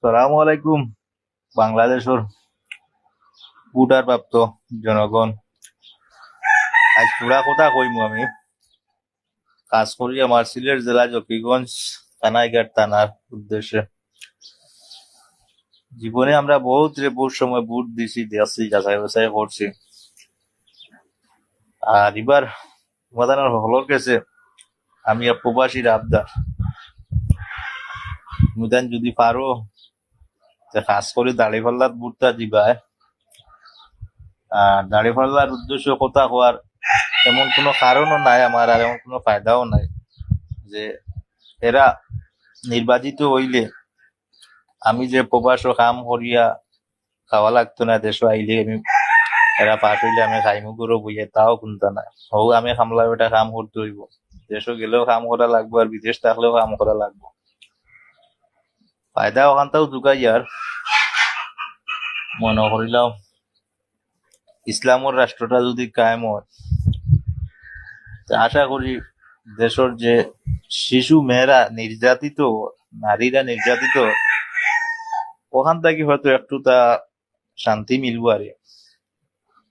সালামু আলাইকুম বাংলাদেশের ভোটার প্রাপ্ত জনগণ। আজ পুরা কথা কইমু আমি। কাজ করি আমার সিলেট জেলা জকিগঞ্জ কানাইঘাট থানার উদ্দেশ্যে। জীবনে আমরা বহুত সময় ভোট দিছি, দেখছি, যাচাই বাছাই করছি। আর এবার সমাধানের হলর কাছে আমি প্রবাসীর আবদার, মুদান যদি পারো কাজ করে দাড়িপাল্লার ভোটটা দিবা। আর দাড়িপাল্লার উদ্দেশ্য কথা হওয়ার এমন কোনো কারণও নাই আমার, আর এমন কোনো ফায়দাও নাই যে এরা নির্বাচিত হইলে আমি যে প্রবাস কাম করিয়া খাওয়া লাগতো না, দেশ আইলে আমি এরা পাশ হইলে আমি খাইমু করো বইয়ে, তাও কোনটা না। হোক আমি খামলা ওটা কাম করতে হইব, দেশও গেলেও কাম করা লাগবো, আর বিদেশ থাকলেও কাম করা লাগবো। ফায়দা ওখানটাও ঢুকাই। আর মনে করিলাম ইসলামের রাষ্ট্রটা যদি কায়েম হয়, আশা করি দেশের যে শিশু মেয়েরা নির্যাতিত, নারীরা নির্যাতিত, ওখান থেকে হয়তো একটু তা শান্তি মিলবো। আর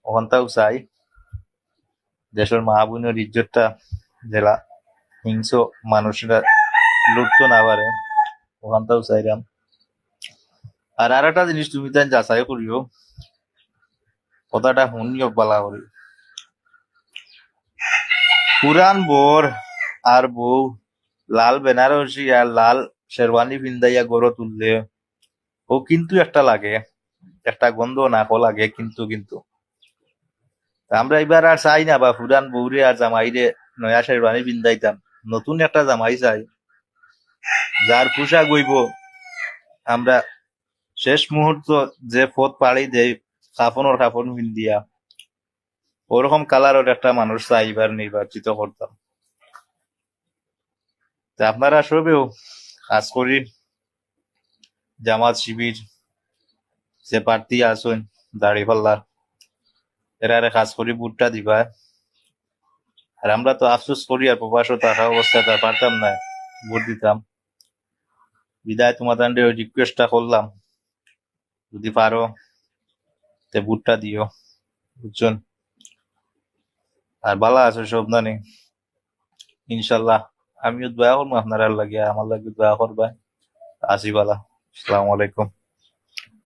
ওখানটাও চাই দেশের মা বোনের ইজ্জতটা জেলা হিংস্র মানুষরা লুটতো না পারে, ওখানটাও চাইলাম। আর একটা জিনিস তুমি তাই যাচাই করিও, কথাটা শুনিও পালা করি। পুরান বোর আর বউ লাল বেনারসি আর লাল শেরওয়ানি পিন্দাইয়া গড় তুললে ও কিন্তু একটা লাগে, একটা গন্ধ নাকও লাগে। কিন্তু কিন্তু আমরা এবার আর চাই না বা পুরান বউরে আর জামাইরে নয়া শেরওয়ানি পিন্দাইতাম, নতুন একটা জামাই চাই যার পোশাক হইব আমরা শেষ মুহূর্ত যে পথ পাড়ি দেই কাফন পিন্দিয়া, ওরকম কালারের একটা মানুষ চাই এবার নির্বাচিত করতাম। তা আপনারা সবেও কাজ করি জামাত শিবির যে প্রার্থী আছেন দাড়িপাল্লার, এরারে কাজ করি ভোটটা দিবা। আর আমরা তো আফসোস করি আর প্রবাসও থাকা অবস্থায় তা পারতাম না ভোট দিতাম। বিদায় তোমাদের ওই রিকোয়েস্টটা করলাম, যদি পারো তে ভোটটা দিও, বুঝছেন। আর ভালো আছো সব নানি? ইনশাল্লাহ আমিও দোয়া করবো আপনারা লাগে, আমার লাগে দোয়া করবা। আসি বালা। আসসালামু আলাইকুম।